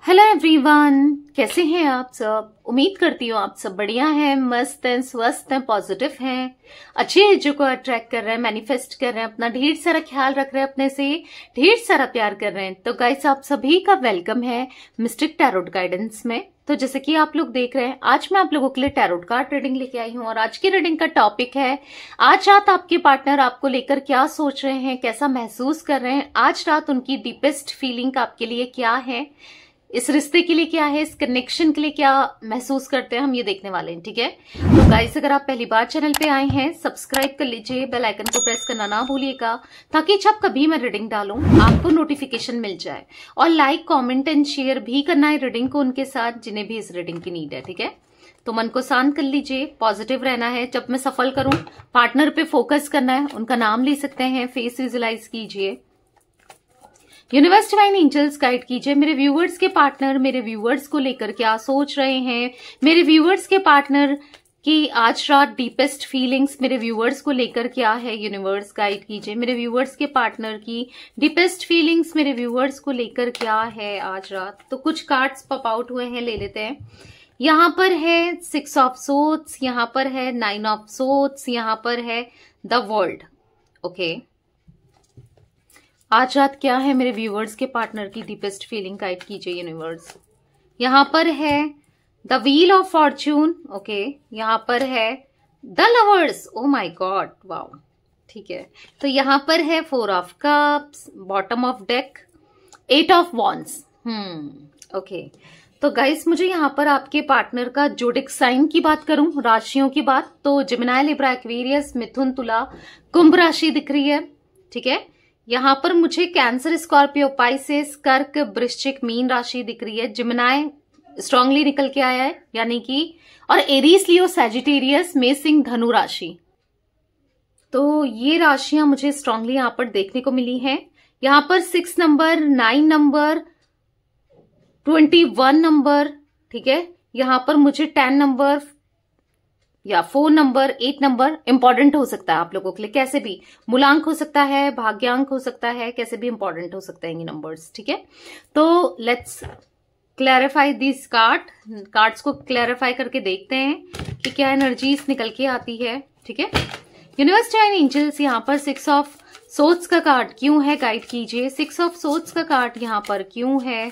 Hello everyone, कैसे हैं आप सब। उम्मीद करती हूँ आप सब बढ़िया हैं, मस्त हैं, स्वस्थ हैं, पॉजिटिव हैं, अच्छी चीजों को अट्रैक्ट कर रहे हैं, मैनिफेस्ट कर रहे हैं, अपना ढेर सारा ख्याल रख रहे हैं, अपने से ढेर सारा प्यार कर रहे हैं। तो गाइस, आप सभी का वेलकम है मिस्टिक टैरोट गाइडेंस में। तो जैसे कि आप लोग देख रहे हैं, आज मैं आप लोगों के लिए टैरोट कार्ड रीडिंग लेके आई हूँ और आज की रीडिंग का टॉपिक है आज रात आपके पार्टनर आपको लेकर क्या सोच रहे हैं, कैसा महसूस कर रहे हैं, आज रात उनकी डीपेस्ट फीलिंग आपके लिए क्या है, इस रिश्ते के लिए क्या है, इस कनेक्शन के लिए क्या महसूस करते हैं, हम ये देखने वाले हैं। ठीक है, तो गाइस, अगर आप पहली बार चैनल पे आए हैं, सब्सक्राइब कर लीजिए, बेल आइकन को प्रेस करना ना भूलिएगा, ताकि जब कभी मैं रीडिंग डालूं आपको नोटिफिकेशन मिल जाए। और लाइक, कमेंट एंड शेयर भी करना है रीडिंग को उनके साथ जिन्हें भी इस रीडिंग की नीड है। ठीक है, तो मन को शांत कर लीजिए, पॉजिटिव रहना है। जब मैं सफल करूं, पार्टनर पे फोकस करना है, उनका नाम ले सकते हैं, फेस विजुलाइज कीजिए। यूनिवर्स डिवाइन एंजल्स गाइड कीजिए मेरे व्यूअर्स के पार्टनर मेरे व्यूअर्स को लेकर क्या सोच रहे हैं, मेरे व्यूअर्स के पार्टनर की आज रात डीपेस्ट फीलिंग्स मेरे व्यूअर्स को लेकर क्या है। यूनिवर्स गाइड कीजिए मेरे व्यूअर्स के पार्टनर की डीपेस्ट फीलिंग्स मेरे व्यूअर्स को लेकर क्या है आज रात। तो कुछ कार्ड्स पॉप आउट हुए हैं, ले लेते हैं। यहाँ पर है 6 ऑफ सोर्ड्स, यहाँ पर है 9 ऑफ सोर्ड्स, यहाँ पर है द वर्ल्ड। ओके, आज रात क्या है मेरे व्यूअर्स के पार्टनर की डीपेस्ट फीलिंग गाइड कीजिए यूनिवर्स। यहाँ पर है the wheel of Fortune. Okay, यहाँ पर है the lovers. Oh my God, wow. ठीक है, तो यहाँ पर है 4 of cups, bottom of deck, 8 of wands. Okay, तो गाइस, मुझे यहाँ पर आपके पार्टनर का जोडिक साइन की बात करूं, राशियों की बात, तो जिमिनाई, लिब्रा, एक्वेरियस, मिथुन, तुला, कुंभ राशि दिख रही है। ठीक है, यहाँ पर मुझे कैंसर, स्कॉर्पियो, पाइसेस, कर्क, वृश्चिक, मीन राशि दिख रही है। जिमिनाई स्ट्रांगली निकल के आया है, यानी कि, और एरीज, लियो, सैजिटेरियस, मेष, धनु राशि। तो ये राशियां मुझे स्ट्रांगली यहाँ पर देखने को मिली हैं। यहाँ पर 6 नंबर, 9 नंबर, 21 नंबर। ठीक है, यहाँ पर मुझे 10 नंबर या 4 नंबर, 8 नंबर इंपॉर्टेंट हो सकता है आप लोगों के लिए। कैसे भी मूलांक हो सकता है, भाग्यांक हो सकता है, कैसे भी इंपॉर्टेंट हो सकते हैं ये नंबर्स। ठीक है, तो लेट्स क्लैरिफाई दिस कार्ड्स को क्लैरिफाई करके देखते हैं कि क्या एनर्जीज निकल के आती है। ठीक है, यूनिवर्स डिवाइन एंजल्स, यहाँ पर 6 ऑफ सोर्ड्स का कार्ड क्यों है, गाइड कीजिए। 6 ऑफ सोर्ड्स का कार्ड यहाँ पर क्यों है,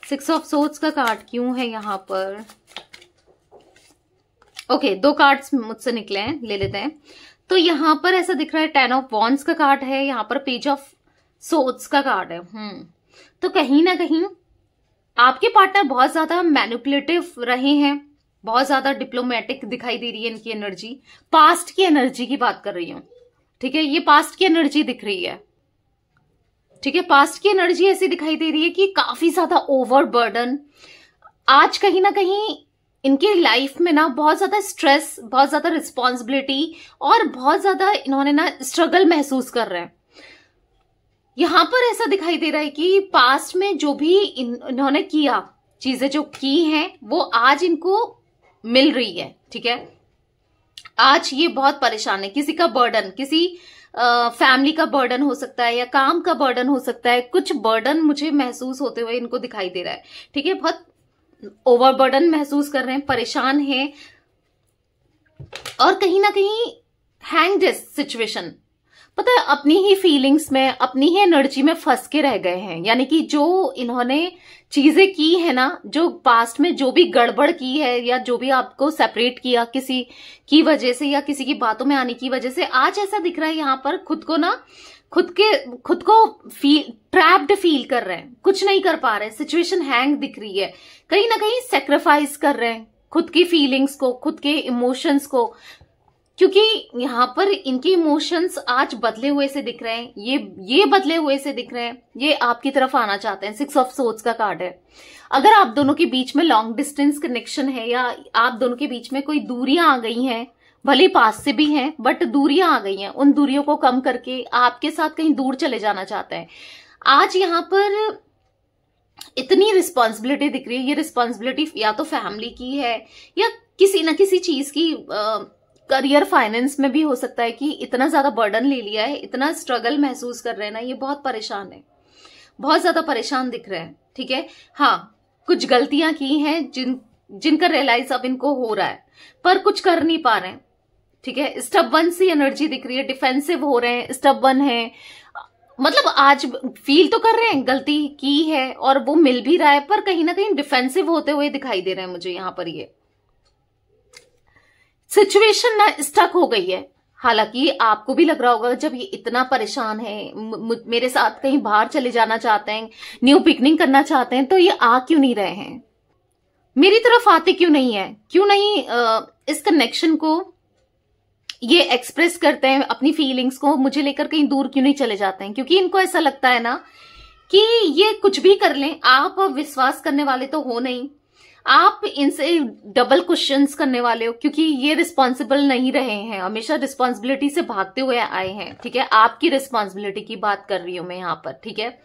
6 ऑफ सोर्ड्स का कार्ड क्यों है यहाँ पर। ओके, 2 कार्ड्स मुझसे निकले हैं, ले लेते हैं। तो यहाँ पर ऐसा दिख रहा है 10 ऑफ वॉन्ड्स का कार्ड है, यहाँ पर पेज ऑफ सोर्ड्स का कार्ड है। तो कहीं ना कहीं आपके पार्टनर बहुत ज्यादा मैनिपुलेटिव रहे हैं, बहुत ज्यादा डिप्लोमेटिक दिखाई दे रही है इनकी एनर्जी। पास्ट की एनर्जी की बात कर रही हूं। ठीक है, ये पास्ट की एनर्जी दिख रही है। ठीक है, पास्ट की एनर्जी ऐसी दिखाई दे रही है कि काफी ज्यादा ओवर बर्डन आज कहीं ना कहीं इनकी लाइफ में ना बहुत ज्यादा स्ट्रेस, बहुत ज्यादा रिस्पॉन्सिबिलिटी और बहुत ज्यादा इन्होंने ना स्ट्रगल महसूस कर रहे हैं। यहां पर ऐसा दिखाई दे रहा है कि पास्ट में जो भी इन्होंने किया, चीजें जो की हैं, वो आज इनको मिल रही है। ठीक है, आज ये बहुत परेशान है। किसी का बर्डन, किसी फैमिली का बर्डन हो सकता है या काम का बर्डन हो सकता है। कुछ बर्डन मुझे महसूस होते हुए इनको दिखाई दे रहा है। ठीक है, बहुत ओवरबर्डन महसूस कर रहे हैं, परेशान हैं और कहीं ना कहीं हैंग्ड सिचुएशन, पता है, अपनी ही फीलिंग्स में, अपनी ही एनर्जी में फंस के रह गए हैं। यानी कि जो इन्होंने चीजें की है ना, जो पास्ट में जो भी गड़बड़ की है या जो भी आपको सेपरेट किया किसी की वजह से या किसी की बातों में आने की वजह से, आज ऐसा दिख रहा है यहाँ पर खुद को ट्रैप्ड फील कर रहे हैं, कुछ नहीं कर पा रहे, सिचुएशन हैंग दिख रही है। कहीं ना कहीं सेक्रीफाइस कर रहे हैं खुद की फीलिंग्स को, खुद के इमोशंस को, क्योंकि यहाँ पर इनके इमोशंस आज बदले हुए से दिख रहे हैं। ये बदले हुए से दिख रहे हैं, ये आपकी तरफ आना चाहते हैं। 6 ऑफ सोर्ड्स का कार्ड है। अगर आप दोनों के बीच में लॉन्ग डिस्टेंस कनेक्शन है या आप दोनों के बीच में कोई दूरियां आ गई हैं, भले पास से भी हैं बट दूरियां आ गई हैं, उन दूरियों को कम करके आपके साथ कहीं दूर चले जाना चाहते हैं। आज यहाँ पर इतनी रिस्पॉन्सिबिलिटी दिख रही है। ये रिस्पॉन्सिबिलिटी या तो फैमिली की है या किसी ना किसी चीज की, करियर, फाइनेंस में भी हो सकता है कि इतना ज्यादा बर्डन ले लिया है, इतना स्ट्रगल महसूस कर रहे हैं ना, ये बहुत परेशान है, बहुत ज्यादा परेशान दिख रहे हैं। ठीक है, हाँ, कुछ गलतियां की हैं जिनका रियलाइज अब इनको हो रहा है, पर कुछ कर नहीं पा रहे हैं। ठीक है, स्टबर्न सी एनर्जी दिख रही है, डिफेंसिव हो रहे हैं, स्टबर्न है, मतलब आज फील तो कर रहे हैं गलती की है और वो मिल भी रहा है, पर कहीं ना कहीं डिफेंसिव होते हुए दिखाई दे रहे हैं मुझे यहां पर। ये सिचुएशन ना स्टक हो गई है। हालांकि आपको भी लग रहा होगा जब ये इतना परेशान है, मेरे साथ कहीं बाहर चले जाना चाहते हैं, न्यू पिकनिक करना चाहते हैं, तो ये आ क्यों नहीं रहे हैं, मेरी तरफ आते क्यों नहीं है, क्यों नहीं इस कनेक्शन को ये एक्सप्रेस करते हैं, अपनी फीलिंग्स को मुझे लेकर कहीं दूर क्यों नहीं चले जाते हैं। क्योंकि इनको ऐसा लगता है ना कि ये कुछ भी कर लें, आप विश्वास करने वाले तो हो नहीं, आप इनसे डबल क्वेश्चंस करने वाले हो, क्योंकि ये रिस्पॉन्सिबल नहीं रहे हैं, हमेशा रिस्पॉन्सिबिलिटी से भागते हुए आए हैं। ठीक है, आपकी रिस्पॉन्सिबिलिटी की बात कर रही हूं मैं यहां पर। ठीक है,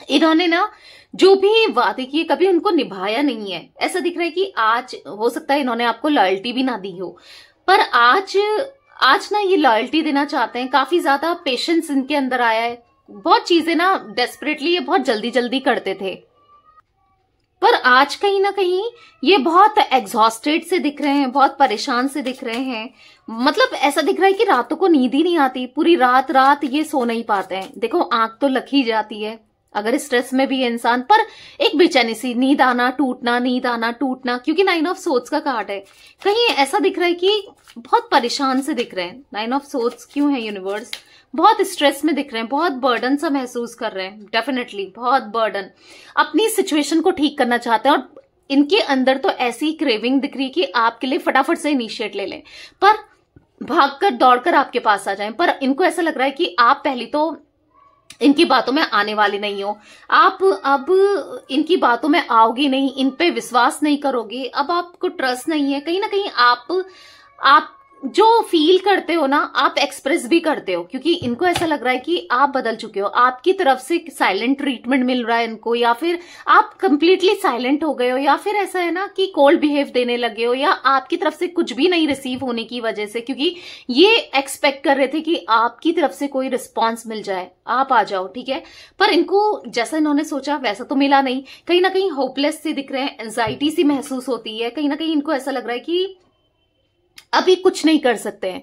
इन्होंने ना जो भी वादे किए कभी उनको निभाया नहीं है। ऐसा दिख रहा है कि आज हो सकता है इन्होंने आपको लॉयल्टी भी ना दी हो, पर आज ना ये लॉयल्टी देना चाहते हैं। काफी ज्यादा पेशेंस इनके अंदर आया है, बहुत चीजें ना डेस्परेटली ये बहुत जल्दी जल्दी करते थे, पर आज कहीं ना कहीं ये बहुत एग्जॉस्टेड से दिख रहे हैं, बहुत परेशान से दिख रहे हैं। मतलब ऐसा दिख रहा है कि रातों को नींद ही नहीं आती, पूरी रात ये सो नहीं पाते हैं। देखो आंख तो लग ही जाती है अगर स्ट्रेस में भी है इंसान, पर एक बेचैनी सी, नींद आना टूटना, नींद आना टूटना, क्योंकि 9 ऑफ सोर्ड्स का कार्ड है। कहीं ऐसा दिख रहा है कि बहुत परेशान से दिख रहे हैं। 9 ऑफ सोर्ड्स क्यों है यूनिवर्स, बहुत स्ट्रेस में दिख रहे हैं, बहुत बर्डन सा महसूस कर रहे हैं, डेफिनेटली बहुत बर्डन, अपनी सिचुएशन को ठीक करना चाहते हैं। और इनके अंदर तो ऐसी क्रेविंग दिख रही है कि आपके लिए फटाफट से इनिशिएट ले लें, पर भागकर दौड़कर आपके पास आ जाएं। पर इनको ऐसा लग रहा है कि आप पहली तो इनकी बातों में आने वाले नहीं हो, आप अब इनकी बातों में आओगे नहीं, इन पे विश्वास नहीं करोगे, अब आपको ट्रस्ट नहीं है। कहीं ना कहीं आप जो फील करते हो ना, आप एक्सप्रेस भी करते हो, क्योंकि इनको ऐसा लग रहा है कि आप बदल चुके हो, आपकी तरफ से साइलेंट ट्रीटमेंट मिल रहा है इनको, या फिर आप कंप्लीटली साइलेंट हो गए हो, या फिर ऐसा है ना कि कोल्ड बिहेव देने लगे हो, या आपकी तरफ से कुछ भी नहीं रिसीव होने की वजह से, क्योंकि ये एक्सपेक्ट कर रहे थे कि आपकी तरफ से कोई रिस्पॉन्स मिल जाए, आप आ जाओ। ठीक है, पर इनको जैसा इन्होंने सोचा वैसा तो मिला नहीं, कहीं ना कहीं होपलेस से दिख रहे हैं, एंजाइटी सी महसूस होती है, कहीं ना कहीं इनको ऐसा लग रहा है कि अभी कुछ नहीं कर सकते हैं।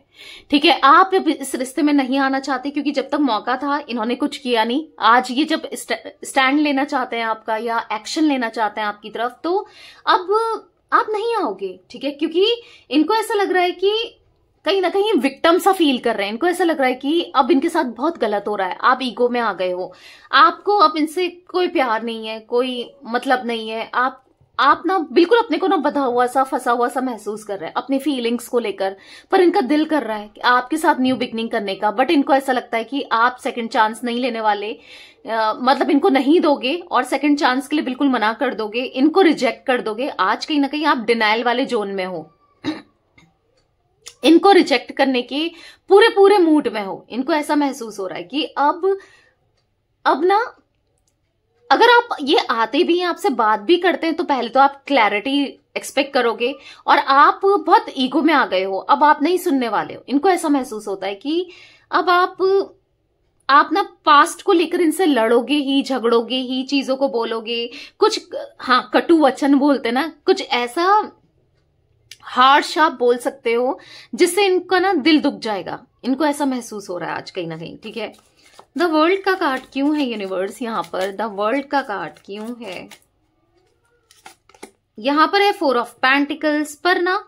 ठीक है, आप इस रिश्ते में नहीं आना चाहते, क्योंकि जब तक मौका था इन्होंने कुछ किया नहीं। आज ये जब स्टैंड लेना चाहते हैं आपका, या एक्शन लेना चाहते हैं आपकी तरफ, तो अब आप नहीं आओगे। ठीक है, क्योंकि इनको ऐसा लग रहा है कि कहीं ना कहीं विक्टिम सा फील कर रहे हैं। इनको ऐसा लग रहा है कि अब इनके साथ बहुत गलत हो रहा है, आप ईगो में आ गए हो, आपको अब इनसे कोई प्यार नहीं है, कोई मतलब नहीं है, आप ना बिल्कुल अपने को ना बंधा हुआ सा, फंसा हुआ सा महसूस कर रहे हैं अपनी फीलिंग्स को लेकर। पर इनका दिल कर रहा है कि आपके साथ न्यू बिगनिंग करने का, बट इनको ऐसा लगता है कि आप सेकंड चांस नहीं लेने वाले, मतलब इनको नहीं दोगे और सेकंड चांस के लिए बिल्कुल मना कर दोगे, इनको रिजेक्ट कर दोगे। आज कहीं ना कहीं आप डिनाइल वाले जोन में हो, इनको रिजेक्ट करने के पूरे मूड में हो। इनको ऐसा महसूस हो रहा है कि अब ना, अगर आप ये आते भी हैं, आपसे बात भी करते हैं, तो पहले तो आप क्लैरिटी एक्सपेक्ट करोगे, और आप बहुत ईगो में आ गए हो, अब आप नहीं सुनने वाले हो। इनको ऐसा महसूस होता है कि अब आप ना पास्ट को लेकर इनसे लड़ोगे ही, झगड़ोगे ही, चीजों को बोलोगे, कुछ हाँ कटु वचन बोलते ना, कुछ ऐसा हार्श आप बोल सकते हो जिससे इनका ना दिल दुख जाएगा। इनको ऐसा महसूस हो रहा है आज कहीं ना कहीं। ठीक है, द वर्ल्ड का कार्ड क्यों है यूनिवर्स यहाँ पर, द वर्ल्ड का कार्ड क्यों है यहाँ पर है 4 ऑफ पेंटिकल्स। पर ना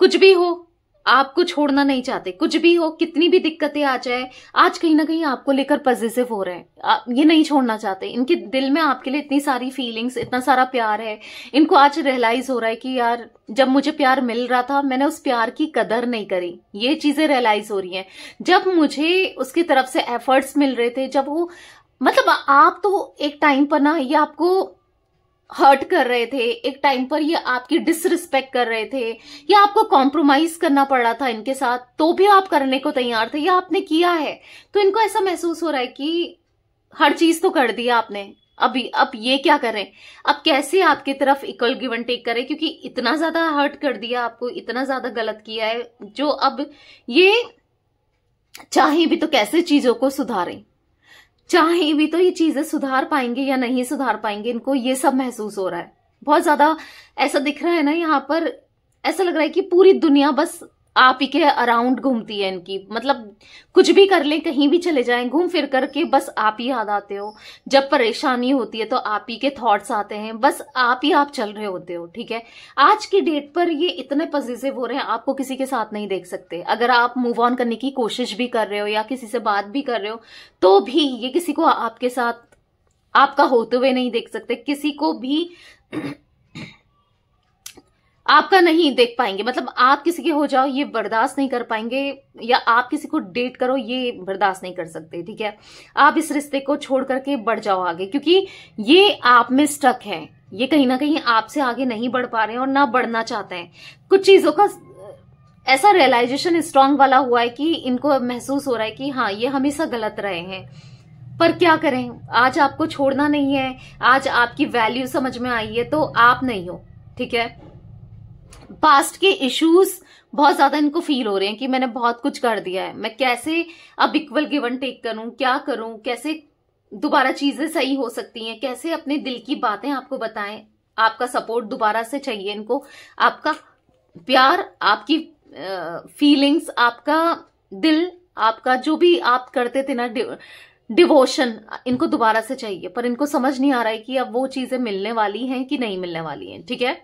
कुछ भी हो, आपको छोड़ना नहीं चाहते, कुछ भी हो, कितनी भी दिक्कतें आ जाए, आज कहीं ना कहीं आपको लेकर पॉजिटिव हो रहे हैं, ये नहीं छोड़ना चाहते। इनके दिल में आपके लिए इतनी सारी फीलिंग्स, इतना सारा प्यार है। इनको आज रियलाइज हो रहा है कि यार जब मुझे प्यार मिल रहा था मैंने उस प्यार की कदर नहीं करी, ये चीजें रियलाइज हो रही हैं। जब मुझे उसकी तरफ से एफर्ट्स मिल रहे थे, जब वो मतलब आप तो एक टाइम पर ना ये आपको हर्ट कर रहे थे, एक टाइम पर ये आपकी डिसरिस्पेक्ट कर रहे थे, या आपको कॉम्प्रोमाइज करना पड़ रहा था इनके साथ, तो भी आप करने को तैयार थे, या आपने किया है। तो इनको ऐसा महसूस हो रहा है कि हर चीज तो कर दिया आपने, अब ये क्या करें, अब कैसे आपकी तरफ इक्वल गिव एंड टेक करें, क्योंकि इतना ज्यादा हर्ट कर दिया आपको, इतना ज्यादा गलत किया है, जो अब ये चाहे भी तो कैसे चीजों को सुधारें। चाहे भी तो ये चीजें सुधार पाएंगे या नहीं सुधार पाएंगे, इनको ये सब महसूस हो रहा है। बहुत ज्यादा ऐसा दिख रहा है ना यहाँ पर, ऐसा लग रहा है कि पूरी दुनिया बस आप ही के अराउंड घूमती है इनकी। मतलब कुछ भी कर ले, कहीं भी चले जाएं, घूम फिर करके बस आप ही याद आते हो। जब परेशानी होती है तो आप ही के थॉट्स आते हैं, बस आप ही आप चल रहे होते हो। ठीक है, आज की डेट पर ये इतने पॉजिटिव हो रहे हैं, आपको किसी के साथ नहीं देख सकते। अगर आप मूव ऑन करने की कोशिश भी कर रहे हो या किसी से बात भी कर रहे हो, तो भी ये किसी को आपके साथ आपका होते हुए नहीं देख सकते, किसी को भी आपका नहीं देख पाएंगे। मतलब आप किसी के हो जाओ ये बर्दाश्त नहीं कर पाएंगे, या आप किसी को डेट करो ये बर्दाश्त नहीं कर सकते। ठीक है, आप इस रिश्ते को छोड़ करके बढ़ जाओ आगे, क्योंकि ये आप में स्टक है। ये कहीं ना कहीं आपसे आगे नहीं बढ़ पा रहे हैं और ना बढ़ना चाहते हैं। कुछ चीजों का ऐसा रियलाइजेशन स्ट्रांग वाला हुआ है कि इनको महसूस हो रहा है कि हाँ, ये हमेशा गलत रहे हैं। पर क्या करें, आज आपको छोड़ना नहीं है, आज आपकी वैल्यू समझ में आई है तो आप नहीं हो। ठीक है, पास्ट के इश्यूज बहुत ज्यादा इनको फील हो रहे हैं कि मैंने बहुत कुछ कर दिया है, मैं कैसे अब इक्वल गिव एंड टेक करूं, क्या करूं, कैसे दोबारा चीजें सही हो सकती हैं, कैसे अपने दिल की बातें आपको बताएं। आपका सपोर्ट दोबारा से चाहिए इनको, आपका प्यार, आपकी फीलिंग्स, आपका दिल, आपका जो भी आप करते थे ना डिवोशन, इनको दोबारा से चाहिए। पर इनको समझ नहीं आ रहा है कि अब वो चीजें मिलने वाली हैं कि नहीं मिलने वाली हैं। ठीक है,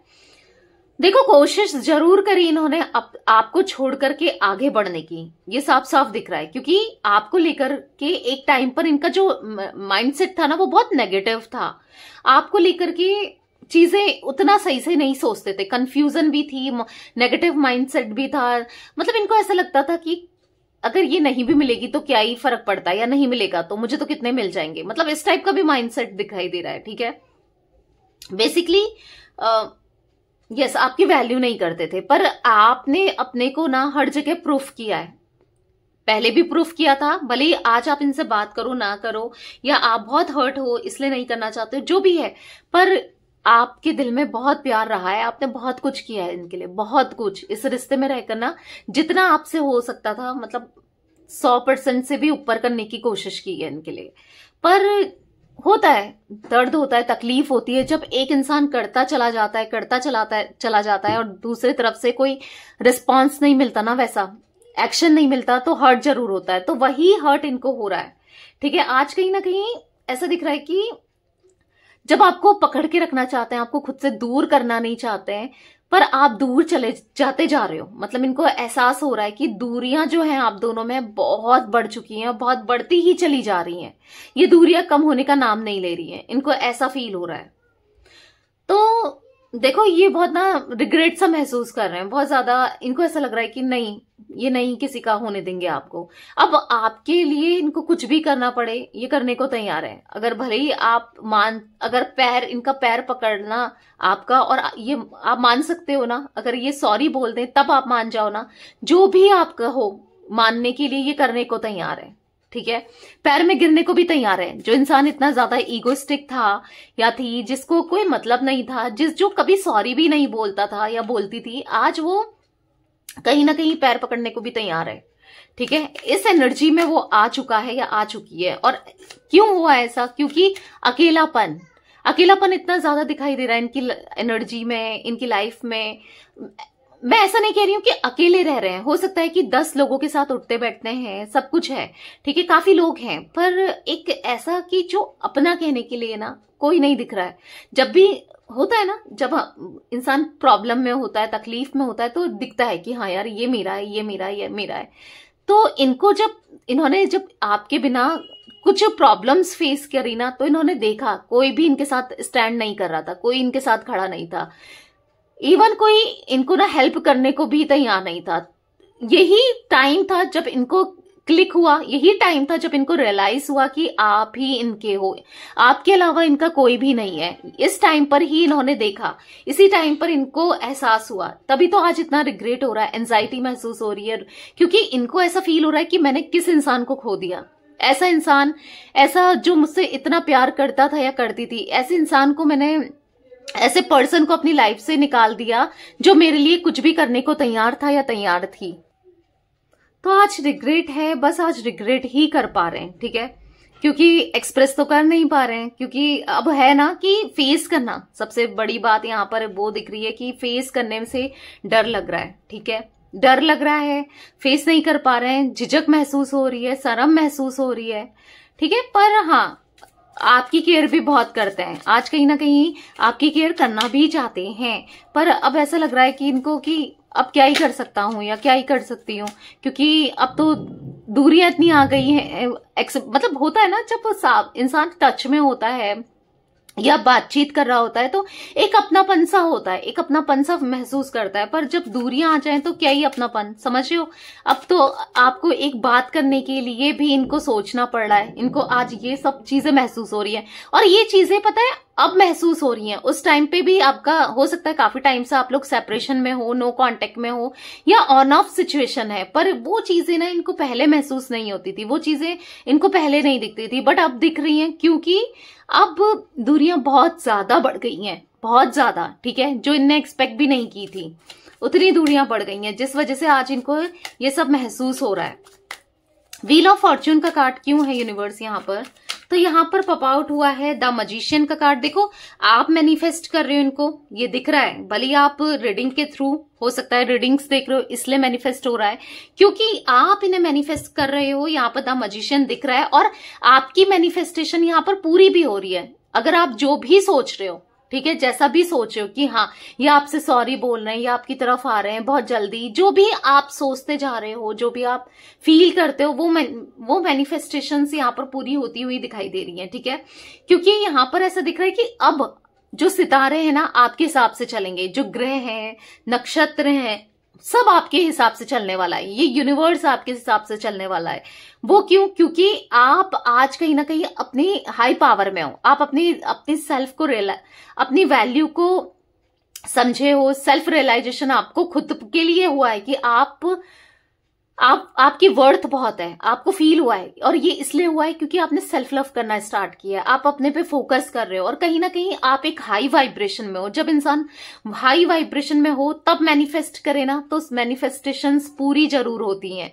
देखो कोशिश जरूर करी इन्होंने आपको छोड़ करके आगे बढ़ने की, ये साफ साफ दिख रहा है। क्योंकि आपको लेकर के एक टाइम पर इनका जो माइंडसेट था ना वो बहुत नेगेटिव था। आपको लेकर के चीजें उतना सही से नहीं सोचते थे, कंफ्यूजन भी थी, नेगेटिव माइंडसेट भी था। मतलब इनको ऐसा लगता था कि अगर ये नहीं भी मिलेगी तो क्या ही फर्क पड़ता है, या नहीं मिलेगा तो मुझे तो कितने मिल जाएंगे। मतलब इस टाइप का भी माइंडसेट दिखाई दे रहा है। ठीक है, बेसिकली यस, आपकी वैल्यू नहीं करते थे, पर आपने अपने को ना हर जगह प्रूफ किया है। पहले भी प्रूफ किया था, भले ही आज आप इनसे बात करो ना करो, या आप बहुत हर्ट हो इसलिए नहीं करना चाहते हो, जो भी है, पर आपके दिल में बहुत प्यार रहा है। आपने बहुत कुछ किया है इनके लिए, बहुत कुछ। इस रिश्ते में रहकर ना जितना आपसे हो सकता था, मतलब 100% से भी ऊपर करने की कोशिश की है इनके लिए। पर होता है, दर्द होता है, तकलीफ होती है। जब एक इंसान करता चला जाता है चला जाता है और दूसरी तरफ से कोई रिस्पॉन्स नहीं मिलता ना, वैसा एक्शन नहीं मिलता, तो हर्ट जरूर होता है। तो वही हर्ट इनको हो रहा है। ठीक है, आज कहीं ना कहीं ऐसा दिख रहा है कि जब आपको पकड़ के रखना चाहते हैं, आपको खुद से दूर करना नहीं चाहते हैं, पर आप दूर चले जाते जा रहे हो। मतलब इनको एहसास हो रहा है कि दूरियां जो हैं आप दोनों में बहुत बढ़ चुकी हैं, बहुत बढ़ती ही चली जा रही हैं। ये दूरियां कम होने का नाम नहीं ले रही हैं, इनको ऐसा फील हो रहा है। तो देखो, ये बहुत ना रिग्रेट सा महसूस कर रहे हैं, बहुत ज्यादा। इनको ऐसा लग रहा है कि नहीं, ये नहीं किसी का होने देंगे आपको। अब आपके लिए इनको कुछ भी करना पड़े, ये करने को तैयार है। अगर भले ही आप अगर इनका पैर पकड़ना आपका, और ये आप मान सकते हो ना, अगर ये सॉरी बोल दें तब आप मान जाओ ना, जो भी आप कहो मानने के लिए ये करने को तैयार है। ठीक है, पैर में गिरने को भी तैयार है। जो इंसान इतना ज्यादा ईगोइस्टिक था या थी, जिसको कोई मतलब नहीं था, जो कभी सॉरी भी नहीं बोलता था या बोलती थी, आज वो कहीं ना कहीं पैर पकड़ने को भी तैयार है। ठीक है, इस एनर्जी में वो आ चुका है या आ चुकी है। और क्यों हुआ ऐसा? क्योंकि अकेलापन इतना ज्यादा दिखाई दे रहा है इनकी एनर्जी में, इनकी लाइफ में। मैं ऐसा नहीं कह रही हूं कि अकेले रह रहे हैं, हो सकता है कि 10 लोगों के साथ उठते बैठते हैं, सब कुछ है। ठीक है, काफी लोग हैं, पर एक ऐसा कि जो अपना कहने के लिए ना कोई नहीं दिख रहा है। जब भी होता है ना, जब इंसान प्रॉब्लम में होता है, तकलीफ में होता है, तो दिखता है कि हाँ यार, ये मेरा है, ये मेरा है, ये मेरा है। तो इनको इन्होंने जब आपके बिना कुछ प्रॉब्लम्स फेस करी ना, तो इन्होंने देखा कोई भी इनके साथ स्टैंड नहीं कर रहा था, कोई इनके साथ खड़ा नहीं था, इवन कोई इनको ना हेल्प करने को भी तैयार नहीं था। यही टाइम था जब इनको क्लिक हुआ, यही टाइम था जब इनको रियलाइज हुआ कि आप ही इनके हो, आपके अलावा इनका कोई भी नहीं है। इस टाइम पर ही इन्होंने देखा, इसी टाइम पर इनको एहसास हुआ, तभी तो आज इतना रिग्रेट हो रहा है, एंजाइटी महसूस हो रही है। क्योंकि इनको ऐसा फील हो रहा है कि मैंने किस इंसान को खो दिया। ऐसा इंसान, ऐसा जो मुझसे इतना प्यार करता था या करती थी, ऐसे इंसान को मैंने, ऐसे पर्सन को अपनी लाइफ से निकाल दिया जो मेरे लिए कुछ भी करने को तैयार था या तैयार थी। तो आज रिग्रेट है, बस आज रिग्रेट ही कर पा रहे हैं। ठीक है, क्योंकि एक्सप्रेस तो कर नहीं पा रहे हैं, क्योंकि अब है ना कि फेस करना, सबसे बड़ी बात यहाँ पर वो दिख रही है कि फेस करने से डर लग रहा है। ठीक है, डर लग रहा है, फेस नहीं कर पा रहे हैं, झिझक महसूस हो रही है, शर्म महसूस हो रही है। ठीक है, पर हाँ आपकी केयर भी बहुत करते हैं, आज कहीं ना कहीं आपकी केयर करना भी चाहते हैं, पर अब ऐसा लग रहा है कि इनको कि अब क्या ही कर सकता हूँ या क्या ही कर सकती हूँ, क्योंकि अब तो दूरियां इतनी आ गई हैं। मतलब होता है ना, जब इंसान टच में होता है या बातचीत कर रहा होता है तो एक अपनापन सा होता है, एक अपनापन सा महसूस करता है, पर जब दूरियां आ जाएं तो क्या ही अपनापन, समझ रहे हो। अब तो आपको एक बात करने के लिए भी इनको सोचना पड़ रहा है, इनको आज ये सब चीजें महसूस हो रही है, और ये चीजें पता है अब महसूस हो रही हैं। उस टाइम पे भी आपका हो सकता है काफी टाइम से आप लोग सेपरेशन में हो, नो कांटेक्ट में हो, या ऑन ऑफ सिचुएशन है, पर वो चीजें ना इनको पहले महसूस नहीं होती थी, वो चीजें इनको पहले नहीं दिखती थी, बट अब दिख रही हैं, क्योंकि अब दूरियां बहुत ज्यादा बढ़ गई हैं, बहुत ज्यादा। ठीक है, जो इनने एक्सपेक्ट भी नहीं की थी उतनी दूरियां बढ़ गई हैं, जिस वजह से आज इनको ये सब महसूस हो रहा है। व्हील ऑफ फॉर्च्यून का कार्ड क्यों है यूनिवर्स यहाँ पर, तो यहाँ पर पॉप आउट हुआ है द मैजिशियन का कार्ड। देखो आप मैनिफेस्ट कर रहे हो, इनको ये दिख रहा है, भले ही आप रीडिंग के थ्रू हो सकता है रीडिंग्स देख रहे हो इसलिए मैनिफेस्ट हो रहा है, क्योंकि आप इन्हें मैनिफेस्ट कर रहे हो। यहाँ पर द मैजिशियन दिख रहा है और आपकी मैनिफेस्टेशन यहाँ पर पूरी भी हो रही है। अगर आप जो भी सोच रहे हो, ठीक है, जैसा भी सोच रहे हो कि हाँ ये आपसे सॉरी बोल रहे हैं या आपकी तरफ आ रहे हैं बहुत जल्दी, जो भी आप सोचते जा रहे हो, जो भी आप फील करते हो, वो मैनिफेस्टेशंस यहाँ पर पूरी होती हुई दिखाई दे रही है। ठीक है, क्योंकि यहाँ पर ऐसा दिख रहा है कि अब जो सितारे हैं ना आपके हिसाब से चलेंगे, जो ग्रह हैं, नक्षत्र हैं, सब आपके हिसाब से चलने वाला है, ये यूनिवर्स आपके हिसाब से चलने वाला है। वो क्यों, क्योंकि आप आज कहीं ना कहीं अपनी हाई पावर में हो, आप अपनी सेल्फ को अपनी वैल्यू को समझे हो, सेल्फ रियलाइजेशन आपको खुद के लिए हुआ है कि आपकी वर्थ बहुत है, आपको फील हुआ है, और ये इसलिए हुआ है क्योंकि आपने सेल्फ लव करना स्टार्ट किया है, आप अपने पे फोकस कर रहे हो, और कहीं ना कहीं आप एक हाई वाइब्रेशन में हो। जब इंसान हाई वाइब्रेशन में हो तब मैनिफेस्ट करे ना, तो मैनिफेस्टेशंस पूरी जरूर होती हैं,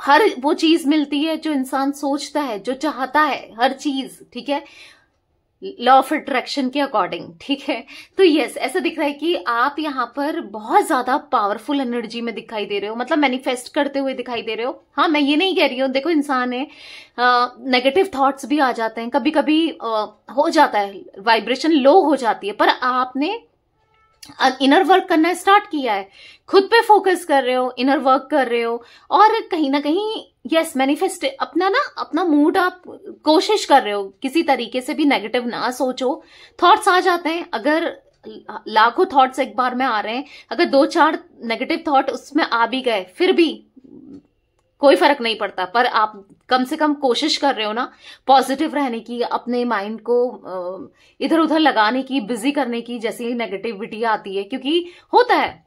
हर वो चीज मिलती है जो इंसान सोचता है, जो चाहता है, हर चीज। ठीक है, लॉ ऑफ अट्रैक्शन के अकॉर्डिंग। ठीक है, तो यस ऐसा दिख रहा है कि आप यहाँ पर बहुत ज्यादा पावरफुल एनर्जी में दिखाई दे रहे हो, मतलब मैनिफेस्ट करते हुए दिखाई दे रहे हो। हाँ, मैं ये नहीं कह रही हूँ, देखो इंसान है, नेगेटिव थॉट्स भी आ जाते हैं, कभी कभी हो जाता है, वाइब्रेशन लो हो जाती है, पर आपने इनर वर्क करना स्टार्ट किया है, खुद पे फोकस कर रहे हो, इनर वर्क कर रहे हो, और कहीं ना कहीं यस मैनिफेस्ट अपना मूड आप कोशिश कर रहे हो, किसी तरीके से भी नेगेटिव ना सोचो। थॉट्स आ जाते हैं, अगर लाखों थॉट्स एक बार में आ रहे हैं, अगर 2-4 नेगेटिव थॉट उसमें आ भी गए फिर भी कोई फर्क नहीं पड़ता, पर आप कम से कम कोशिश कर रहे हो ना पॉजिटिव रहने की, अपने माइंड को इधर उधर लगाने की, बिजी करने की, जैसी नेगेटिविटी आती है। क्योंकि होता है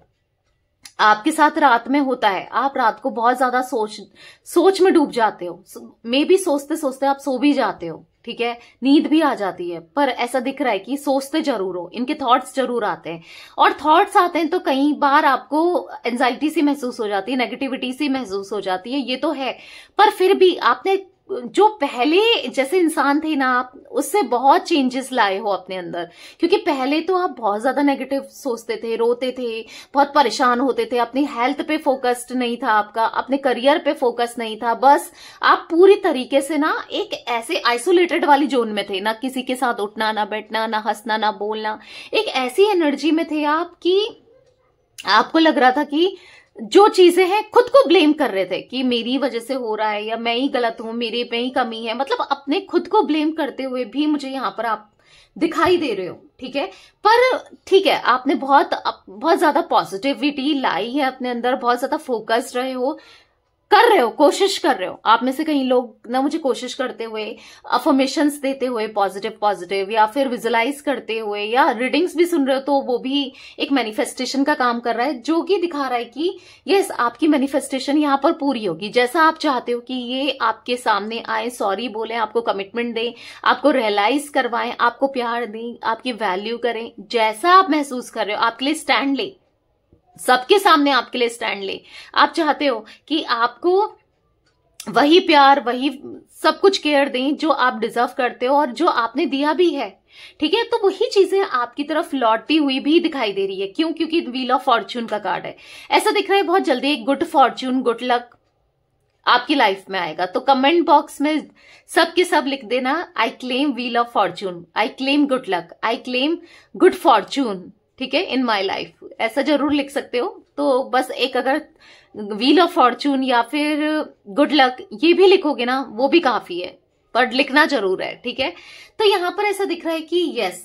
आपके साथ, रात में होता है, आप रात को बहुत ज्यादा सोच में डूब जाते हो, मे बी सोचते सोचते आप सो भी जाते हो। ठीक है, नींद भी आ जाती है, पर ऐसा दिख रहा है कि सोचते जरूर हो, इनके थॉट्स जरूर आते हैं, और थॉट्स आते हैं तो कई बार आपको एंजाइटी सी महसूस हो जाती है, नेगेटिविटी सी महसूस हो जाती है, ये तो है, पर फिर भी आपने जो पहले जैसे इंसान थे ना, आप उससे बहुत चेंजेस लाए हो अपने अंदर। क्योंकि पहले तो आप बहुत ज्यादा नेगेटिव सोचते थे, रोते थे, बहुत परेशान होते थे, अपनी हेल्थ पे फोकस्ड नहीं था आपका, अपने करियर पे फोकस नहीं था, बस आप पूरी तरीके से ना एक ऐसे आइसोलेटेड वाली जोन में थे, ना किसी के साथ उठना, ना बैठना, ना हंसना, ना बोलना, एक ऐसी एनर्जी में थे आप कि आपको लग रहा था कि जो चीजें हैं खुद को ब्लेम कर रहे थे कि मेरी वजह से हो रहा है, या मैं ही गलत हूं, मेरे में ही कमी है, मतलब अपने खुद को ब्लेम करते हुए भी मुझे यहाँ पर आप दिखाई दे रहे हो। ठीक है, पर ठीक है, आपने बहुत ज्यादा पॉजिटिविटी लाई है अपने अंदर, बहुत ज्यादा फोकस्ड रहे हो, कर रहे हो, कोशिश कर रहे हो। आप में से कई लोग ना मुझे कोशिश करते हुए, अफर्मेशंस देते हुए पॉजिटिव, या फिर विजुलाइज करते हुए, या रीडिंग्स भी सुन रहे हो, तो वो भी एक मैनिफेस्टेशन का काम कर रहा है, जो कि दिखा रहा है कि यस आपकी मैनिफेस्टेशन यहाँ पर पूरी होगी, जैसा आप चाहते हो कि ये आपके सामने आए, सॉरी बोले, आपको कमिटमेंट दें, आपको रियलाइज करवाएं, आपको प्यार दें, आपकी वैल्यू करें, जैसा आप महसूस कर रहे हो, आपके लिए स्टैंड ले, सबके सामने आपके लिए स्टैंड ले। आप चाहते हो कि आपको वही प्यार, वही सब कुछ केयर दें जो आप डिजर्व करते हो और जो आपने दिया भी है, ठीक है। तो वही चीजें आपकी तरफ लौटती हुई भी दिखाई दे रही है। क्यों? क्योंकि व्हील ऑफ फॉर्च्यून का कार्ड है। ऐसा दिख रहा है बहुत जल्दी एक गुड फॉर्च्यून, गुड लक आपकी लाइफ में आएगा। तो कमेंट बॉक्स में सब के सब लिख देना, I claim wheel of Fortune, I claim good luck, I claim good Fortune, ठीक है, इन माई लाइफ। ऐसा जरूर लिख सकते हो। तो बस एक अगर व्हील ऑफ फॉर्च्यून या फिर गुड लक ये भी लिखोगे ना, वो भी काफी है, पर लिखना जरूर है, ठीक है। तो यहां पर ऐसा दिख रहा है कि यस,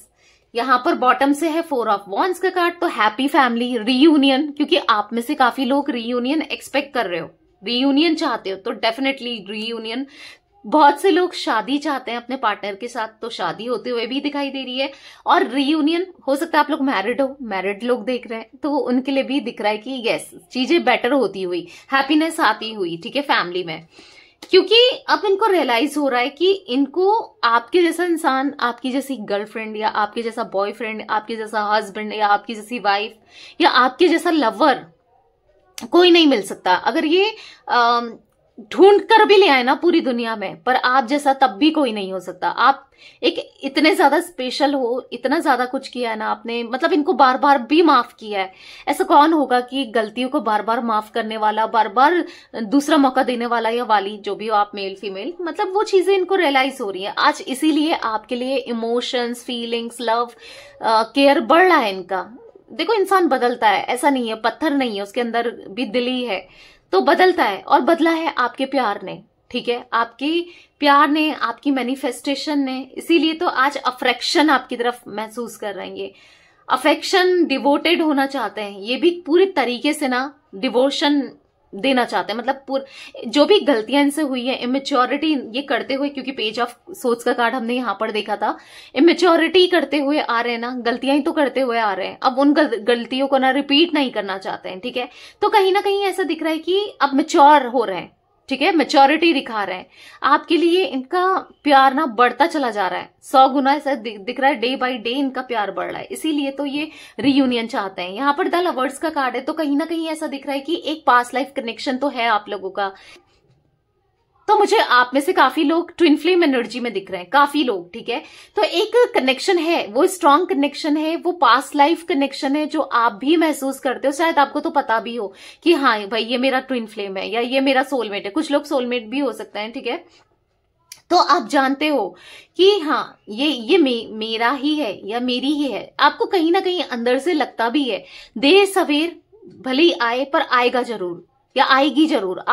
यहां पर बॉटम से है 4 ऑफ वॉन्ड्स का कार्ड। तो हैप्पी फैमिली रीयूनियन, क्योंकि आप में से काफी लोग रीयूनियन एक्सपेक्ट कर रहे हो, रीयूनियन चाहते हो, तो डेफिनेटली रीयूनियन। बहुत से लोग शादी चाहते हैं अपने पार्टनर के साथ, तो शादी होते हुए भी दिखाई दे रही है। और रीयूनियन हो सकता है आप लोग मैरिड हो, मैरिड लोग देख रहे हैं तो उनके लिए भी दिख रहा है कि यस, चीजें बेटर होती हुई, हैप्पीनेस आती हुई, ठीक है, फैमिली में। क्योंकि अब इनको रियलाइज हो रहा है कि इनको आपके जैसा इंसान, आपकी जैसी गर्लफ्रेंड या आपके जैसा बॉयफ्रेंड, आपके जैसा हस्बैंड या आपकी जैसी वाइफ या आपके जैसा लवर कोई नहीं मिल सकता। अगर ये ढूंढ कर भी ले आए ना पूरी दुनिया में, पर आप जैसा तब भी कोई नहीं हो सकता। आप एक इतने ज्यादा स्पेशल हो, इतना ज्यादा कुछ किया है ना आपने, मतलब इनको बार बार भी माफ किया है। ऐसा कौन होगा कि गलतियों को बार बार माफ करने वाला, बार बार दूसरा मौका देने वाला या वाली, जो भी हो आप, मेल फीमेल, मतलब वो चीजें इनको रियलाइज हो रही है आज। इसीलिए आपके लिए इमोशंस, फीलिंग्स, लव, केयर बढ़ रहा है इनका। देखो इंसान बदलता है, ऐसा नहीं है, पत्थर नहीं है, उसके अंदर भी दिल ही है, तो बदलता है। और बदला है आपके प्यार ने, ठीक है, आपके प्यार ने, आपकी मैनिफेस्टेशन ने। इसीलिए तो आज अफेक्शन आपकी तरफ महसूस कर रहे हैं, ये अफेक्शन, डिवोटेड होना चाहते हैं, ये भी पूरी तरीके से ना डिवोशन देना चाहते हैं। मतलब जो भी गलतियां इनसे हुई है, इमेच्योरिटी ये करते हुए, क्योंकि पेज ऑफ सोर्ड्स का कार्ड हमने यहां पर देखा था, इमेच्योरिटी करते हुए आ रहे हैं ना, गलतियां ही तो करते हुए आ रहे हैं। अब उन गलतियों को ना रिपीट नहीं करना चाहते हैं, ठीक है। तो कहीं ना कहीं ऐसा दिख रहा है कि अब मैच्योर हो रहे हैं, ठीक है, मैच्योरिटी दिखा रहे हैं। आपके लिए इनका प्यार ना बढ़ता चला जा रहा है, 100 गुना ऐसा दिख रहा है, डे बाय डे इनका प्यार बढ़ रहा है। इसीलिए तो ये रीयूनियन चाहते हैं। यहाँ पर द लवर्स का कार्ड है, तो कहीं ना कहीं ऐसा दिख रहा है कि एक पास्ट लाइफ कनेक्शन तो है आप लोगों का। तो मुझे आप में से काफी लोग ट्विन फ्लेम एनर्जी में दिख रहे हैं, काफी लोग, ठीक है। तो एक कनेक्शन है, वो स्ट्रांग कनेक्शन है, वो पास्ट लाइफ कनेक्शन है, जो आप भी महसूस करते हो। शायद आपको तो पता भी हो कि हाँ भाई ये मेरा ट्विन फ्लेम है या ये मेरा सोलमेट है। कुछ लोग सोलमेट भी हो सकते हैं, ठीक है। तो आप जानते हो कि हाँ ये मेरा ही है या मेरी ही है। आपको कहीं ना कहीं अंदर से लगता भी है, देर सवेर भले ही आए पर आएगा जरूर या आएगी जरूर।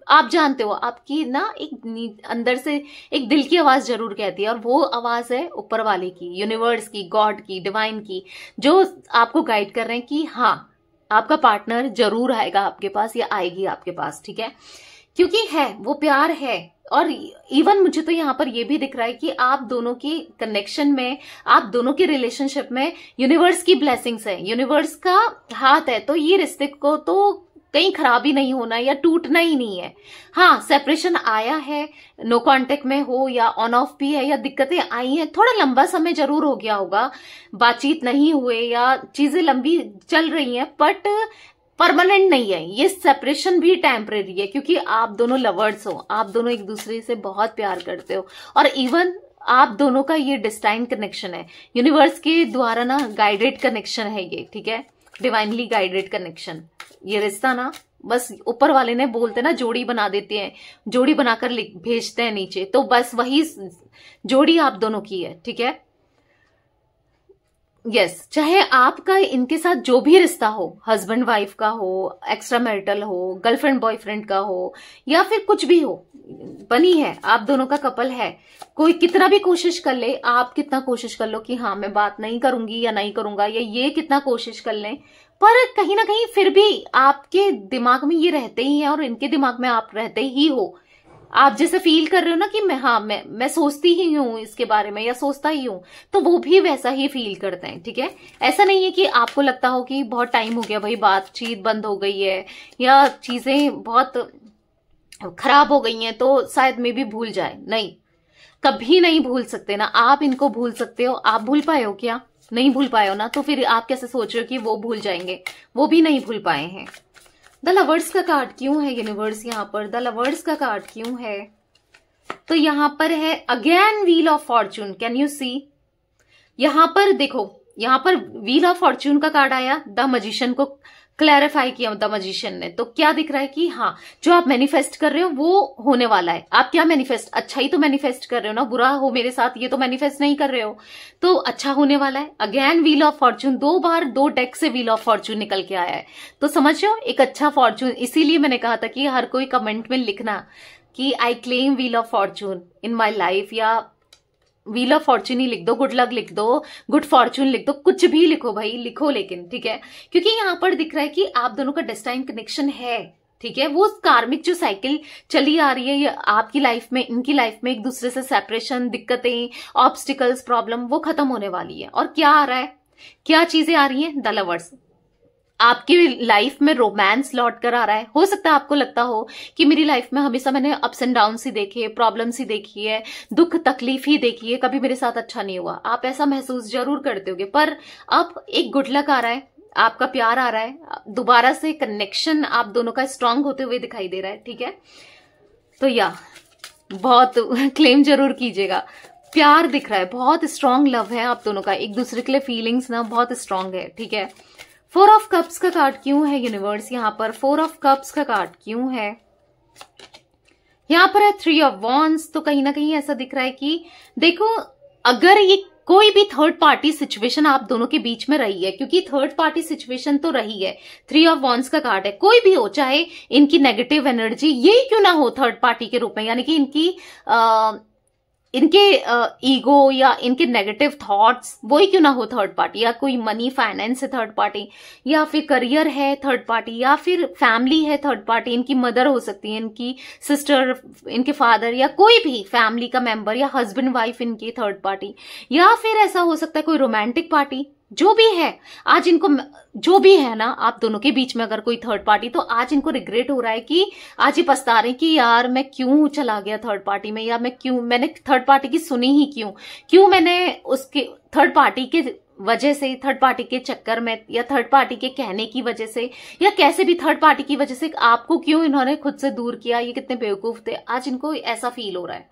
आप जानते हो, आपकी ना एक अंदर से एक दिल की आवाज जरूर कहती है, और वो आवाज है ऊपर वाले की, यूनिवर्स की, गॉड की, डिवाइन की, जो आपको गाइड कर रहे हैं कि हाँ आपका पार्टनर जरूर आएगा आपके पास या आएगी आपके पास, ठीक है। क्योंकि है वो प्यार है। और इवन मुझे तो यहाँ पर ये भी दिख रहा है कि आप दोनों की कनेक्शन में, आप दोनों के रिलेशनशिप में यूनिवर्स की ब्लेसिंग्स है, यूनिवर्स का हाथ है। तो ये रिश्ते को तो कहीं खराबी नहीं होना या टूटना ही नहीं है। हाँ सेपरेशन आया है, नो कांटेक्ट में हो या ऑन ऑफ भी है, या दिक्कतें आई हैं, थोड़ा लंबा समय जरूर हो गया होगा, बातचीत नहीं हुए या चीजें लंबी चल रही हैं, बट परमानेंट नहीं है। ये सेपरेशन भी टेम्परेरी है, क्योंकि आप दोनों लवर्स हो, आप दोनों एक दूसरे से बहुत प्यार करते हो। और इवन आप दोनों का ये डिस्टाइन कनेक्शन है, यूनिवर्स के द्वारा ना गाइडेड कनेक्शन है ये, ठीक है, डिवाइनली गाइडेड कनेक्शन। ये रिश्ता ना बस ऊपर वाले ने बोलते ना जोड़ी बना देते हैं, जोड़ी बनाकर भेजते हैं नीचे, तो बस वही जोड़ी आप दोनों की है, ठीक है। यस, चाहे आपका इनके साथ जो भी रिश्ता हो, हस्बैंड वाइफ का हो, एक्स्ट्रा मैरिटल हो, गर्लफ्रेंड बॉयफ्रेंड का हो, या फिर कुछ भी हो, बनी है, आप दोनों का कपल है। कोई कितना भी कोशिश कर ले, आप कितना कोशिश कर लो कि हाँ मैं बात नहीं करूंगी या नहीं करूंगा, या ये कितना कोशिश कर लें, पर कहीं ना कहीं फिर भी आपके दिमाग में ये रहते ही है और इनके दिमाग में आप रहते ही हो। आप जैसे फील कर रहे हो ना कि मैं सोचती ही हूँ इसके बारे में या सोचता ही हूँ, तो वो भी वैसा ही फील करते हैं, ठीक है। ऐसा नहीं है कि आपको लगता हो कि बहुत टाइम हो गया भाई, बातचीत बंद हो गई है या चीजें बहुत खराब हो गई हैं तो शायद में भी भूल जाए। नहीं, कभी नहीं भूल सकते ना आप इनको भूल सकते हो। आप भूल पाए हो क्या? नहीं भूल पाए हो ना, तो फिर आप कैसे सोच रहे हो कि वो भूल जाएंगे? वो भी नहीं भूल पाए हैं। द लवर्स का कार्ड क्यों है यूनिवर्स यहाँ पर? द लवर्स का कार्ड क्यों है? तो यहाँ पर है again wheel of fortune. Can you see? यहाँ पर देखो, यहाँ पर व्हील ऑफ फॉर्चून का कार्ड आया, द मजिशियन को क्लैरिफाई किया द मजिशियन ने। तो क्या दिख रहा है कि हाँ, जो आप मैनिफेस्ट कर रहे हो वो होने वाला है। आप क्या मैनिफेस्ट, अच्छा ही तो मैनिफेस्ट कर रहे हो ना, बुरा हो मेरे साथ ये तो मैनिफेस्ट नहीं कर रहे हो, तो अच्छा होने वाला है। Again wheel of Fortune, 2 bar 2 deck से व्हील ऑफ फॉर्चून निकल के आया है। तो समझ रहे हो, एक अच्छा फॉर्चून। इसीलिए मैंने कहा था कि हर कोई कमेंट में लिखना कि I claim wheel of Fortune in my life, या व्हील ऑफ फॉर्चून ही लिख दो, गुड लक लिख दो, गुड फॉर्चून लिख दो, कुछ भी लिखो भाई, लिखो लेकिन, ठीक है। क्योंकि यहाँ पर दिख रहा है कि आप दोनों का डेस्टाइन कनेक्शन है, ठीक है। वो कार्मिक जो साइकिल चली आ रही है ये आपकी लाइफ में, इनकी लाइफ में, एक दूसरे से सेपरेशन, दिक्कतें, ऑब्स्टिकल्स, प्रॉब्लम, वो खत्म होने वाली है। और क्या आ रहा है, क्या चीजें आ रही हैं? The lovers. आपकी लाइफ में रोमांस लौट कर आ रहा है। हो सकता है आपको लगता हो कि मेरी लाइफ में हमेशा मैंने अप्स एंड डाउन ही देखे, प्रॉब्लम्स ही देखी है, दुख तकलीफ ही देखी है, कभी मेरे साथ अच्छा नहीं हुआ। आप ऐसा महसूस जरूर करते होगे, पर अब एक गुड लक आ रहा है, आपका प्यार आ रहा है, दोबारा से कनेक्शन आप दोनों का स्ट्रांग होते हुए दिखाई दे रहा है, ठीक है। तो या बहुत क्लेम जरूर कीजिएगा, प्यार दिख रहा है, बहुत स्ट्रांग लव है आप दोनों का, एक दूसरे के लिए फीलिंग्स ना बहुत स्ट्रांग है, ठीक है। 4 ऑफ कप्स का कार्ड क्यों है यूनिवर्स यहाँ पर? 4 ऑफ कप्स का कार्ड क्यों है? यहाँ पर है 3 ऑफ वॉन्ड्स। तो कहीं ना कहीं ऐसा दिख रहा है कि देखो, अगर ये कोई भी थर्ड पार्टी सिचुएशन आप दोनों के बीच में रही है, क्योंकि थर्ड पार्टी सिचुएशन तो रही है, 3 ऑफ वॉन्ड्स का कार्ड है, कोई भी हो, चाहे इनकी नेगेटिव एनर्जी यही क्यों ना हो थर्ड पार्टी के रूप में, यानी कि इनके ईगो या इनके नेगेटिव थॉट्स वही क्यों ना हो थर्ड पार्टी, या कोई मनी फाइनेंस है थर्ड पार्टी, या फिर करियर है थर्ड पार्टी, या फिर फैमिली है थर्ड पार्टी, इनकी मदर हो सकती है, इनकी सिस्टर, इनके फादर, या कोई भी फैमिली का मेंबर, या हस्बैंड वाइफ इनकी थर्ड पार्टी, या फिर ऐसा हो सकता है कोई रोमांटिक पार्टी, जो भी है। आज इनको जो भी है ना आप दोनों के बीच में अगर कोई थर्ड पार्टी, तो आज इनको रिग्रेट हो रहा है कि आज ये पछता रहे हैं कि यार मैं क्यों चला गया थर्ड पार्टी में, या मैंने थर्ड पार्टी की सुनी ही क्यों मैंने उसके थर्ड पार्टी के वजह से, थर्ड पार्टी के चक्कर में, या थर्ड पार्टी के कहने की वजह से, या कैसे भी थर्ड पार्टी की वजह से आपको क्यों इन्होंने खुद से दूर किया, ये कितने बेवकूफ थे। आज इनको ऐसा फील हो रहा है,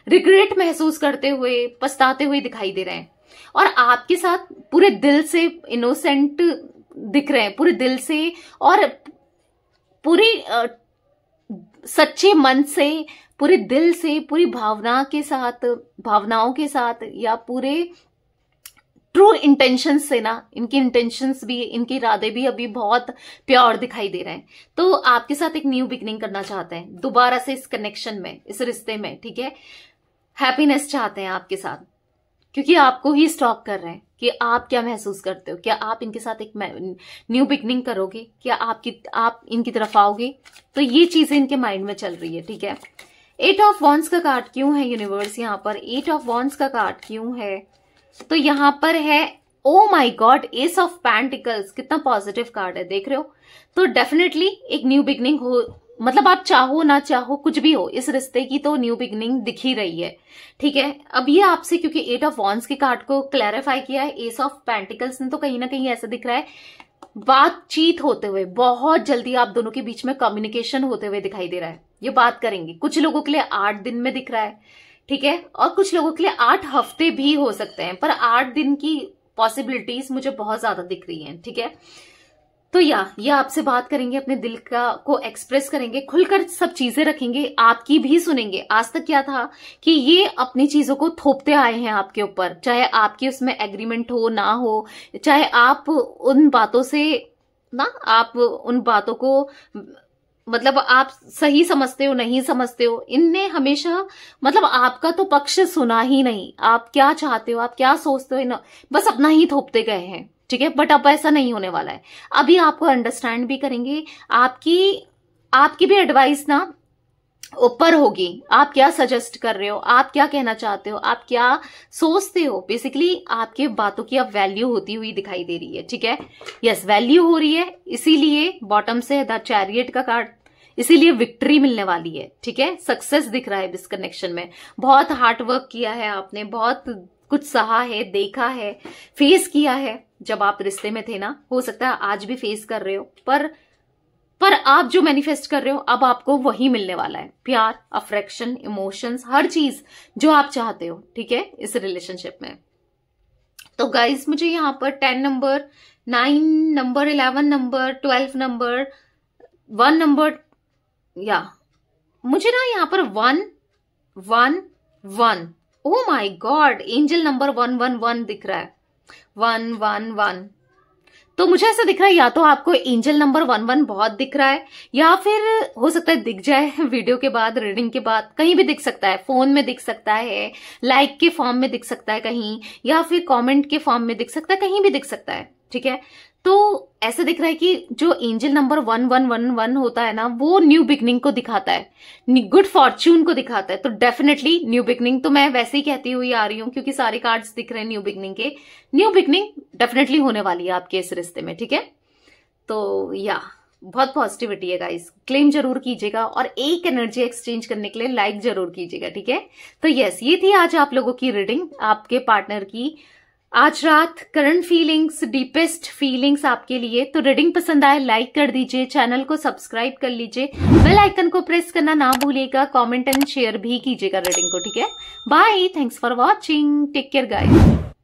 रिग्रेट महसूस करते हुए, पछताते हुए दिखाई दे रहे हैं, और आपके साथ पूरे दिल से इनोसेंट दिख रहे हैं, पूरे दिल से और पूरी सच्चे मन से, पूरे दिल से, पूरी भावनाओं के साथ, या पूरे ट्रू इंटेंशंस से ना, इनकी इंटेंशंस भी, इनके इरादे भी अभी बहुत प्योर दिखाई दे रहे हैं। तो आपके साथ एक न्यू बिगनिंग करना चाहते हैं दोबारा से इस कनेक्शन में, इस रिश्ते में, ठीक है। हैप्पीनेस चाहते हैं आपके साथ, क्योंकि आपको ही स्टॉप कर रहे हैं कि आप क्या महसूस करते हो, क्या आप इनके साथ एक न्यू बिगनिंग करोगे, क्या आप इनकी तरफ आओगे। तो ये चीजें इनके माइंड में चल रही है, ठीक है। 8 ऑफ वॉन्ड्स का कार्ड क्यों है यूनिवर्स यहाँ पर? 8 ऑफ वॉन्ड्स का कार्ड क्यों है? तो यहाँ पर है ओ माई गॉड, एस ऑफ पेंटिकल्स। कितना पॉजिटिव कार्ड है, देख रहे हो। तो डेफिनेटली एक न्यू बिगनिंग हो, मतलब आप चाहो ना चाहो, कुछ भी हो, इस रिश्ते की तो न्यू बिगनिंग दिख ही रही है, ठीक है। अब ये आपसे, क्योंकि 8 ऑफ वॉन्ड्स के कार्ड को क्लैरिफाई किया है एस ऑफ पेंटिकल्स ने, तो कहीं ना कहीं ऐसा दिख रहा है बातचीत होते हुए, बहुत जल्दी आप दोनों के बीच में कम्युनिकेशन होते हुए दिखाई दे रहा है। ये बात करेंगे, कुछ लोगों के लिए 8 दिन में दिख रहा है, ठीक है, और कुछ लोगों के लिए 8 हफ्ते भी हो सकते हैं, पर 8 दिन की पॉसिबिलिटीज मुझे बहुत ज्यादा दिख रही हैं, ठीक है। तो ये आपसे बात करेंगे, अपने दिल को एक्सप्रेस करेंगे, खुलकर सब चीजें रखेंगे, आपकी भी सुनेंगे। आज तक क्या था कि ये अपनी चीजों को थोपते आए हैं आपके ऊपर, चाहे आपकी उसमें एग्रीमेंट हो ना हो, चाहे आप उन बातों से ना, आप उन बातों को मतलब आप सही समझते हो नहीं समझते हो, इनने हमेशा मतलब आपका तो पक्ष सुना ही नहीं। आप क्या चाहते हो, आप क्या सोचते हो, बस अपना ही थोपते गए हैं, ठीक है। बट अब ऐसा नहीं होने वाला है, अभी आपको अंडरस्टैंड भी करेंगे, आपकी भी एडवाइस ना ऊपर होगी। आप क्या सजेस्ट कर रहे हो, आप क्या कहना चाहते हो, आप क्या सोचते हो, बेसिकली आपके बातों की अब वैल्यू होती हुई दिखाई दे रही है, ठीक है। यस, वैल्यू हो रही है, इसीलिए बॉटम से द चैरियट का कार्ड, इसीलिए विक्ट्री मिलने वाली है, ठीक है। सक्सेस दिख रहा है इस कनेक्शन में। बहुत हार्ड वर्क किया है आपने, बहुत कुछ सहा है, देखा है, फेस किया है। जब आप रिश्ते में थे ना, हो सकता है आज भी फेस कर रहे हो, पर पर आप जो मैनिफेस्ट कर रहे हो अब आपको वही मिलने वाला है, प्यार, अफेक्शन, इमोशंस, हर चीज जो आप चाहते हो, ठीक है, इस रिलेशनशिप में। तो गाइज मुझे यहाँ पर 10 number, 9 number, 11 number, 12 number, 1 number, या मुझे ना यहाँ पर 1 1 1, ओ माई गॉड, एंजल नंबर 111 दिख रहा है, 111। तो मुझे ऐसा दिख रहा है या तो आपको एंजल नंबर 11 बहुत दिख रहा है, या फिर हो सकता है दिख जाए वीडियो के बाद, रीडिंग के बाद, कहीं भी दिख सकता है, फोन में दिख सकता है, लाइक के फॉर्म में दिख सकता है कहीं, या फिर कमेंट के फॉर्म में दिख सकता है, कहीं भी दिख सकता है, ठीक है। तो ऐसा दिख रहा है कि जो एंजल नंबर 1111 होता है ना, वो न्यू बिगनिंग को दिखाता है, गुड फॉर्च्यून को दिखाता है। तो डेफिनेटली न्यू बिगनिंग, तो मैं वैसे ही कहती हुई आ रही हूँ क्योंकि सारे कार्ड्स दिख रहे हैं न्यू बिगनिंग के। न्यू बिगनिंग डेफिनेटली होने वाली है आपके इस रिश्ते में, ठीक है। तो या बहुत पॉजिटिविटी है गाइस, क्लेम जरूर कीजिएगा और एक एनर्जी एक्सचेंज करने के लिए लाइक जरूर कीजिएगा, ठीक है। तो यस, ये थी आज आप लोगों की रीडिंग, आपके पार्टनर की आज रात करंट फीलिंग्स, डीपेस्ट फीलिंग्स आपके लिए। तो रीडिंग पसंद आए लाइक कर दीजिए, चैनल को सब्सक्राइब कर लीजिए, बेल आइकन को प्रेस करना ना भूलिएगा, कमेंट एंड शेयर भी कीजिएगा रीडिंग को, ठीक है। Bye, thanks for watching, take care guys.